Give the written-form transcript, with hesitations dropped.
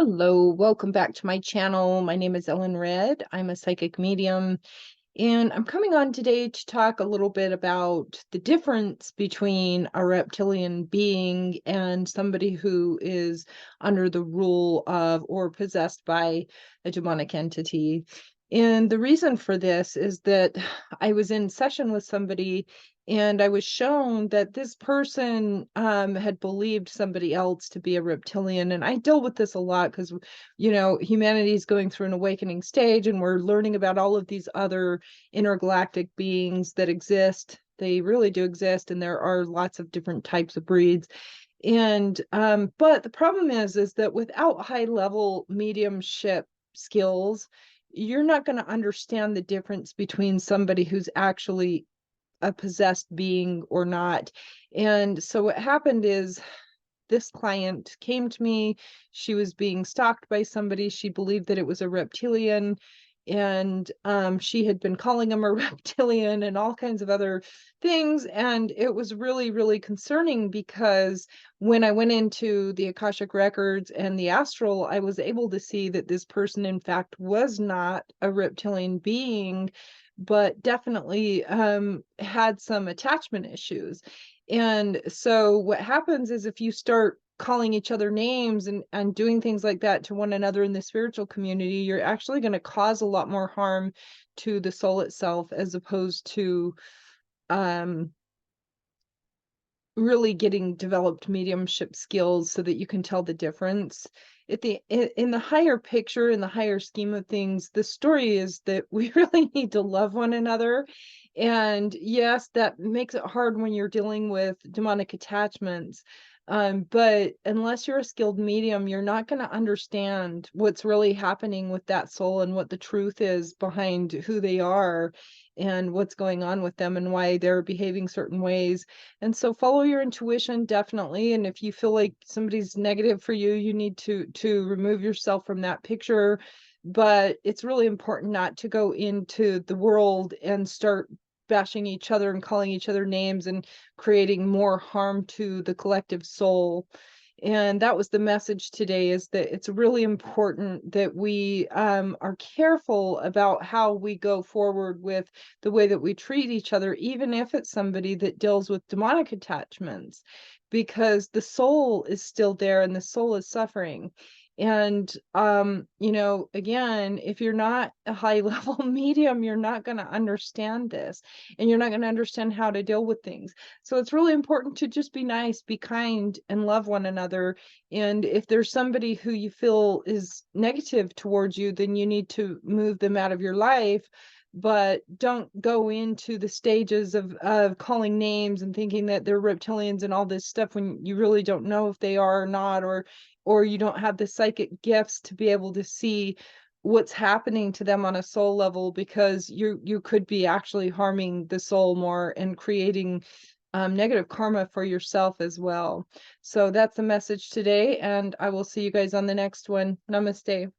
Hello, welcome back to my channel. My name is Ellen Red. I'm a psychic medium, and I'm coming on today to talk a little bit about the difference between a reptilian being and somebody who is under the rule of or possessed by a demonic entity. And the reason for this is that I was in session with somebody and I was shown that this person had believed somebody else to be a reptilian. And I deal with this a lot because, humanity is going through an awakening stage and we're learning about all of these other intergalactic beings that exist. They really do exist, and there are lots of different types of breeds. And but the problem is that without high level mediumship skills, you're not going to understand the difference between somebody who's actually a possessed being or not. And so what happened is this client came to me. She was being stalked by somebody. She believed that it was a reptilian, and she had been calling him a reptilian and all kinds of other things. And it was really, really concerning because when I went into the Akashic records and the astral, I was able to see that this person, in fact, was not a reptilian being, but definitely had some attachment issues. And so what happens is if you start calling each other names and doing things like that to one another in the spiritual community, you're actually going to cause a lot more harm to the soul itself, as opposed to um, really getting developed mediumship skills so that you can tell the difference. In the higher picture, in the higher scheme of things, the story is that we really need to love one another. And yes, that makes it hard when you're dealing with demonic attachments. But unless you're a skilled medium, you're not going to understand what's really happening with that soul and what the truth is behind who they are and what's going on with them and why they're behaving certain ways. And so follow your intuition, definitely. And if you feel like somebody's negative for you, you need to remove yourself from that picture. But it's really important not to go into the world and start bashing each other and calling each other names and creating more harm to the collective soul. And that was the message today, is that it's really important that we are careful about how we go forward with the way that we treat each other, even if it's somebody that deals with demonic attachments, because the soul is still there and the soul is suffering. And again, if you're not a high level medium, you're not going to understand this, and you're not going to understand how to deal with things. So it's really important to just be nice, be kind, and love one another. And if there's somebody who you feel is negative towards you, then you need to move them out of your life. But don't go into the stages of calling names and thinking that they're reptilians and all this stuff when you really don't know if they are or not, or you don't have the psychic gifts to be able to see what's happening to them on a soul level, because you could be actually harming the soul more and creating negative karma for yourself as well. So that's the message today, and I will see you guys on the next one. Namaste.